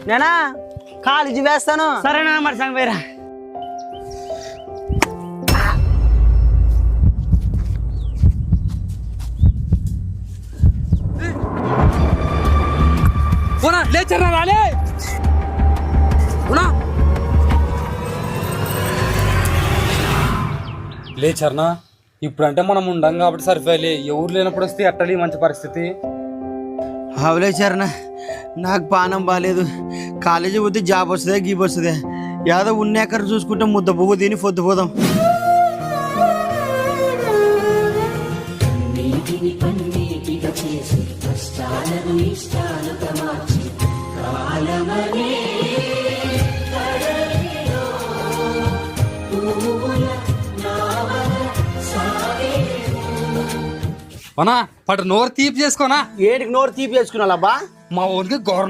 నేనా కాలేజీ వేస్తాను. సరేనా మరి సంగ వేరా లేచరా రాలే లేచర్నా ఇప్పుడంటే మనం ఉండం కాబట్టి సరిపోయాలి. ఎవరు లేనప్పుడు వస్తే ఎట్టలి మంచి పరిస్థితి. అవలేచారన నాకు పానం బాగాలేదు. కాలేజీ పోతే జాబ్ వస్తుందా గీబ్ వస్తుందా యాదో ఉన్నాకర చూసుకుంటే ముద్ద పువ్వు తిని పొద్దు పోదాం. పటు నోరు తీపి చేసుకోనా? ఏటికి నోరు తీపి చేసుకున్నా మా ఊరికి గవర్నమెంట్